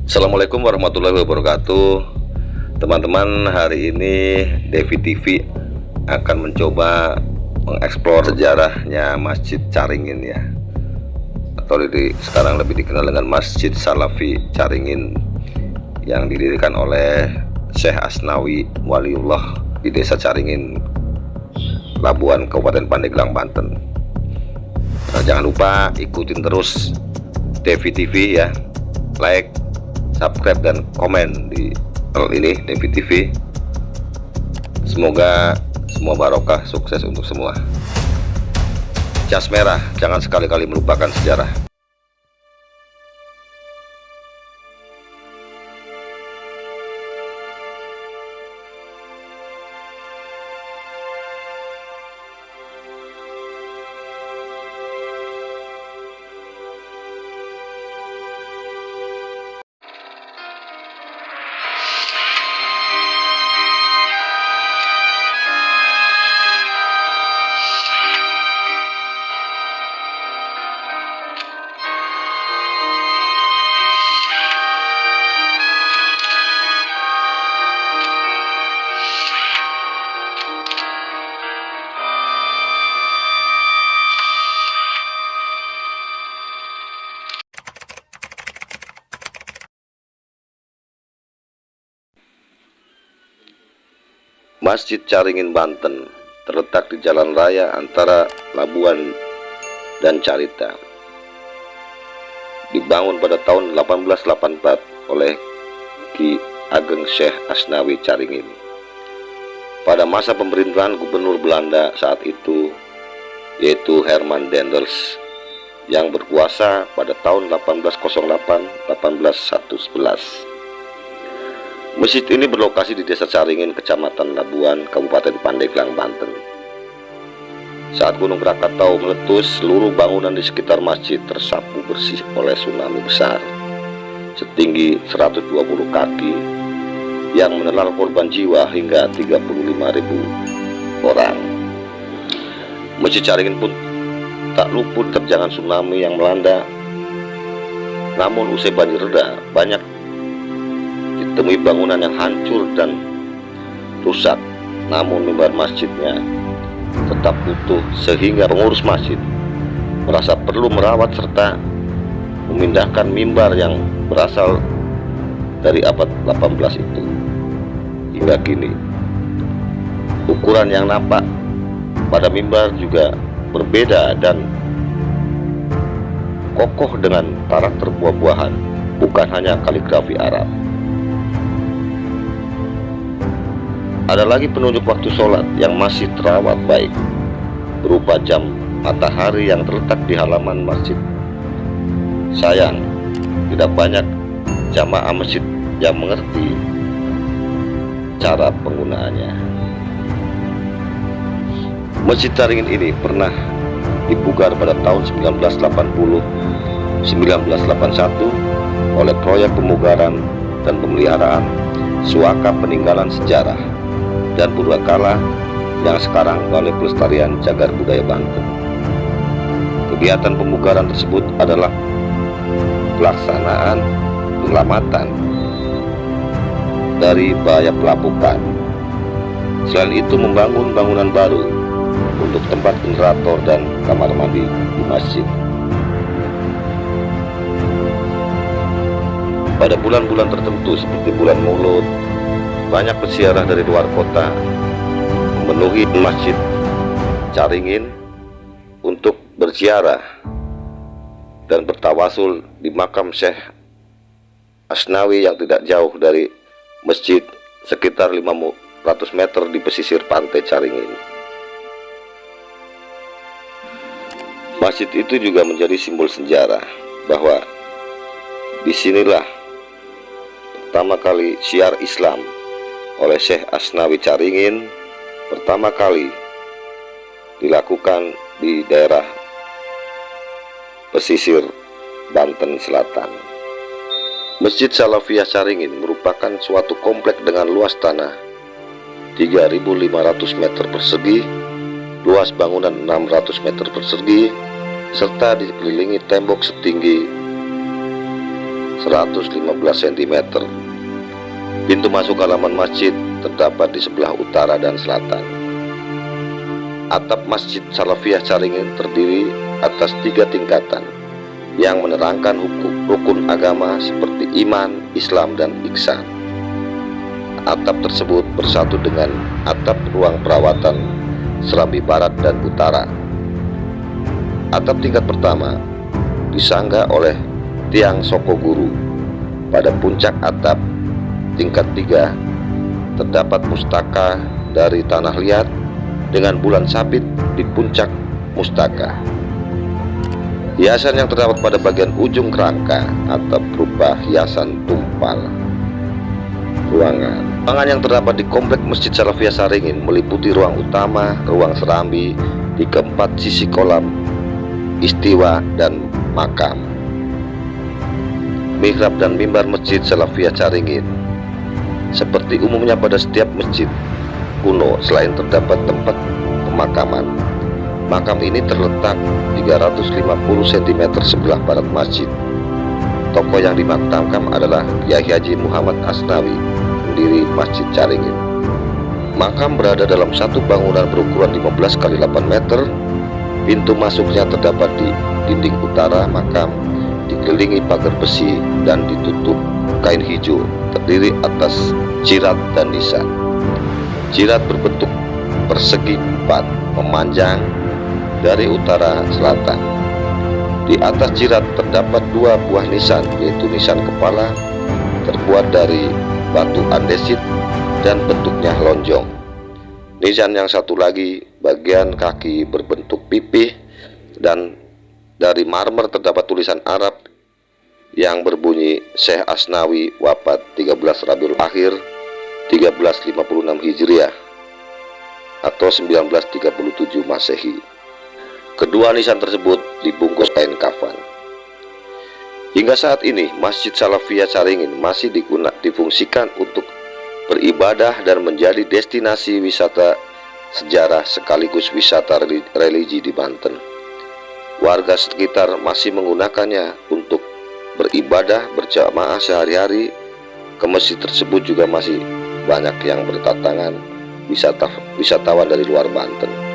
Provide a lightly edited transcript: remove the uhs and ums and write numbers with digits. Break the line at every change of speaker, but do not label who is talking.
Assalamualaikum warahmatullahi wabarakatuh. Teman-teman, hari ini Devi TV akan mencoba mengeksplor sejarahnya Masjid Caringin ya, atau sekarang lebih dikenal dengan Masjid Salafi Caringin, yang didirikan oleh Syekh Asnawi Waliullah di Desa Caringin, Labuan, Kabupaten Pandeglang, Banten. Nah, jangan lupa ikutin terus Devi TV ya, like, subscribe dan komen di channel ini Devi TV. Semoga semua barokah, sukses untuk semua. Jas merah, jangan sekali-kali melupakan sejarah. Masjid Caringin, Banten terletak di jalan raya antara Labuan dan Carita. Dibangun pada tahun 1884 oleh Ki Ageng Syekh Asnawi Caringin pada masa pemerintahan Gubernur Belanda saat itu, yaitu Herman Dendels, yang berkuasa pada tahun 1808-1811. Masjid ini berlokasi di Desa Caringin, Kecamatan Labuan, Kabupaten Pandeglang, Banten. Saat Gunung Krakatau meletus, seluruh bangunan di sekitar masjid tersapu bersih oleh tsunami besar setinggi 120 kaki yang menelan korban jiwa hingga 35.000 orang. Masjid Caringin pun tak luput terjangan tsunami yang melanda. Namun usai banjir reda, banyak ditemui bangunan yang hancur dan rusak, namun mimbar masjidnya tetap utuh, sehingga pengurus masjid merasa perlu merawat serta memindahkan mimbar yang berasal dari abad 18 itu. Hingga kini ukuran yang nampak pada mimbar juga berbeda dan kokoh dengan karakter buah-buahan, bukan hanya kaligrafi Arab. Ada lagi penunjuk waktu sholat yang masih terawat baik, berupa jam matahari yang terletak di halaman masjid. Sayang, tidak banyak jamaah masjid yang mengerti cara penggunaannya. Masjid Caringin ini pernah dipugar pada tahun 1980-1981 oleh proyek pemugaran dan pemeliharaan suaka peninggalan sejarah dan purbakala yang sekarang Balai Pelestarian Cagar Budaya Banten. Kegiatan pemugaran tersebut adalah pelaksanaan penyelamatan dari bahaya pelapukan. Selain itu, membangun bangunan baru untuk tempat generator dan kamar mandi di masjid. Pada bulan-bulan tertentu seperti bulan Maulud, banyak peziarah dari luar kota memenuhi Masjid Caringin untuk berziarah dan bertawasul di makam Syekh Asnawi yang tidak jauh dari masjid, sekitar 500 meter di pesisir pantai Caringin. Masjid itu juga menjadi simbol sejarah bahwa disinilah pertama kali syiar Islam oleh Syekh Asnawi Caringin pertama kali dilakukan di daerah pesisir Banten Selatan. Masjid Salafiyah Caringin merupakan suatu komplek dengan luas tanah 3.500 meter persegi, luas bangunan 600 meter persegi, serta dikelilingi tembok setinggi 115 cm. Pintu masuk halaman masjid terdapat di sebelah utara dan selatan. Atap Masjid Salafiyah Caringin terdiri atas 3 tingkatan yang menerangkan hukum rukun agama seperti iman, Islam, dan ihsan. Atap tersebut bersatu dengan atap ruang perawatan Serambi Barat dan Utara. Atap tingkat pertama disangga oleh tiang Soko Guru. Pada puncak atap tingkat 3 terdapat mustaka dari tanah liat dengan bulan sabit di puncak mustaka. Hiasan yang terdapat pada bagian ujung kerangka atap berupa hiasan tumpal. Ruangan yang terdapat di komplek Masjid Salafiyah Caringin meliputi ruang utama, ruang serambi di keempat sisi kolam, istiwa, dan makam. Mihrab dan mimbar Masjid Salafiyah Caringin. Seperti umumnya pada setiap masjid kuno, selain terdapat tempat pemakaman, makam ini terletak 350 cm sebelah barat masjid. Tokoh yang dimakamkan adalah Kiai Haji Muhammad Asnawi, pendiri Masjid Caringin. Makam berada dalam satu bangunan berukuran 15 x 8 meter. Pintu masuknya terdapat di dinding utara makam, dikelilingi pagar besi dan ditutup kain hijau, terdiri atas jirat dan nisan. Jirat berbentuk persegi 4 memanjang dari utara selatan. Di atas jirat terdapat 2 buah nisan, yaitu nisan kepala terbuat dari batu andesit dan bentuknya lonjong. Nisan yang satu lagi bagian kaki berbentuk pipih, dan dari marmer terdapat tulisan Arab yang berbunyi Syekh Asnawi wafat 13 Rabiul Akhir 1356 Hijriah atau 1937 Masehi. Kedua nisan tersebut dibungkus kain kafan. Hingga saat ini Masjid Salafiyah Caringin masih difungsikan untuk beribadah dan menjadi destinasi wisata sejarah sekaligus wisata religi di Banten. Warga sekitar masih menggunakannya untuk beribadah berjamaah sehari-hari. Ke masjid tersebut juga masih banyak yang berdatangan wisatawan dari luar Banten.